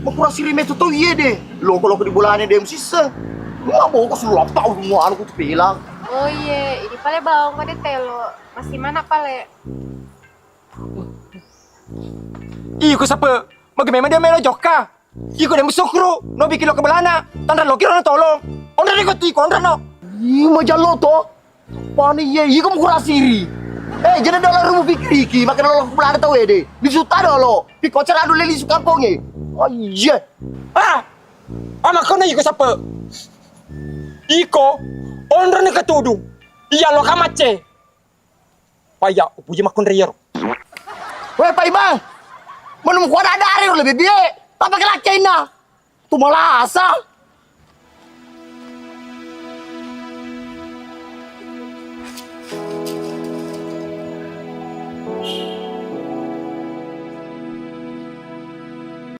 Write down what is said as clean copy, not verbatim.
Makura siri meto to iye deh. Loko-loko di bulannya deh sisa. Nggak mau kok selalu tahu semua aku tuh bilang. Oh iya, ini pale bawang kade telo. Masih mana pale? Iko sapa? Magamema dia melo joka. Iko dem sokro, no bikin lo kebelana. Tandra lo kira no tolong. Ondra iko tiko, ondra no. Ih, majalo to. Pani iye, iko makura siri. Jangan dolar rumu pikir iki, makin lo belanda tahu ya deh. Disuta dolo. Piko cara adu leli suka konge. Oh iya. Ah, anak kau iko sapa? Iko, ondra ni katudu. Iya lo kamace. Paya, upuji makon riyero. Weh, Pak Imang. Menemu kuat ada hari lebih biye. Apa kelak China? Tu malah asa.